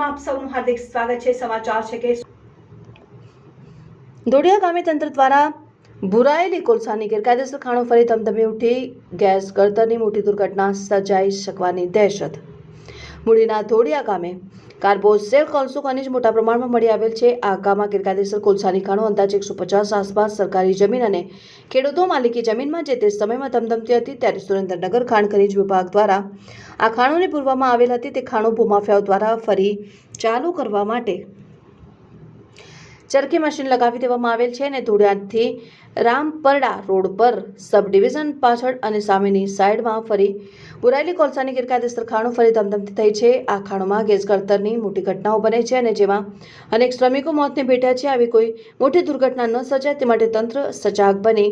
સમાચારમાં આપ સૌનું હાર્દિક સ્વાગત છે। સમાચાર છે કે દોડિયા ગામે તંત્ર દ્વારા ભુરાયેલી કોલસાની ગેરકાયદેસર ખાણો ફરી ધમધમી ઉઠી, ગેસ ગળતરની મોટી દુર્ઘટના સર્જાઈ શકવાની દહેશત। મૂડીના દોડિયા ગામે કાર્બોસેલ કોલસો ખનીજ મોટા પ્રમાણમાં મળી આવેલ છે। આ ગામમાં ગેરકાયદેસર કોલસાની ખાણો અંદાજે 150 આસપાસ સરકારી જમીન અને ખેડૂતો માલિકી જમીનમાં જે તે સમયમાં ધમધમતી હતી, ત્યારે સુરેન્દ્રનગર ખાણ ખનીજ વિભાગ દ્વારા આ ખાણોને પૂરવામાં આવેલ હતી। તે ખાણો ભૂમાફિયાઓ દ્વારા ફરી ચાલુ કરવા માટે ચરખી મશીન લગાવી દેવામાં આવેલ છે અને ધોડિયાથી રામપરડા રોડ પર સબ ડિવિઝન પાછળ અને સામેની સાઈડમાં ફરી ભુરાયેલી કોલસાની ગેરકાયદેસર ખાણો ફરી ધમધમતી થઈ છે। આ ખાણોમાં ગેસ ગળતરની મોટી ઘટનાઓ બને છે અને જેમાં અનેક શ્રમિકો મોતને ભેટ્યા છે। આવી કોઈ મોટી દુર્ઘટના ન સર્જાય તે માટે તંત્ર સજાગ બની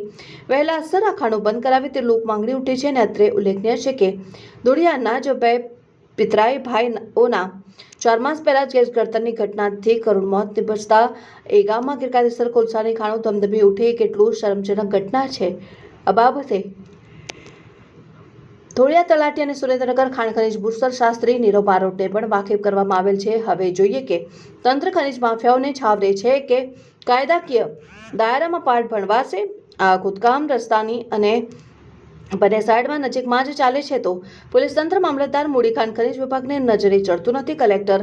વહેલાસર આ ખાણો બંધ કરાવે તે લોક માંગણી ઉઠી છે। અને અત્રે ઉલ્લેખનીય છે કે દોડિયાના જ બે પિતરાઈ ભાઈઓના 4 માસ પહેલા જ ગેસ ગળતરની ઘટનાથી કરુણ મોત નિપજતા એ ગામમાં ગેરકાયદેસર કોલસાની ખાણો ધમધમી ઉઠી કેટલું શરમજનક ઘટના છે। આ બાબતે ધોળિયા તલાટી અને સુરેન્દ્રનગર ખાણ ખનીજ ભૂસ્તર શાસ્ત્રી નીરવ બારોટને પણ વાકેફ કરવામાં આવેલ છે। હવે જોઈએ કે તંત્ર ખનીજ માફિયાઓને છાવરે છે કે કાયદાકીય દાયરામાં પાઠ ભણવાશે। આ ખુદકામ રસ્તાની અને બંને સાઈડમાં નજીકમાં જ ચાલે છે તો પોલીસ તંત્ર, મામલતદાર, મૂડી ખાણ ખનીજ વિભાગને નજરે ચડતું નથી। કલેક્ટર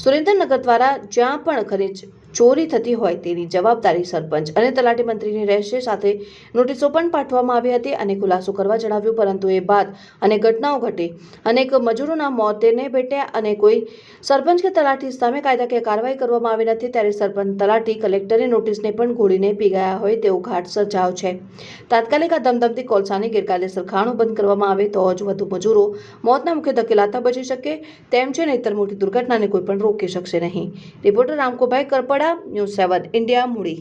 સુરેન્દ્રનગર દ્વારા જ્યાં પણ ખનીજ ચોરી થતી હોય તેની જવાબદારી સરપંચ અને તલાટી મંત્રીની રહેશે। સાથે નોટિસો પણ પાઠવવામાં આવી હતી અને ખુલાસો કરવા જણાવ્યું, પરંતુ એ બાદ અનેક ઘટનાઓ ઘટી, અનેક મજૂરોના મોતને ભેટ્યા અને કોઈ સરપંચ કે તલાટી સામે કાયદાકીય કાર્યવાહી કરવામાં આવી નથી। ત્યારે સરપંચ, તલાટી, કલેક્ટરની નોટિસને પણ ઘોડીને પી ગયા હોય તેવો ઘાટ સર્જાયો છે। તાત્કાલિક આ ધમધમતી કોલસાની ગેરકાયદેસર ખાણો બંધ કરવામાં આવે તો જ વધુ મજૂરો મોતના મુખે ધકેલાતા બચી શકે તેમ છે, નહીંતર મોટી દુર્ઘટનાને કોઈ પણ રોકી શકશે નહીં। રિપોર્ટર રામકોભાઈ કરપડા, ન્યૂઝ 7 ઇન્ડિયા, મૂડી।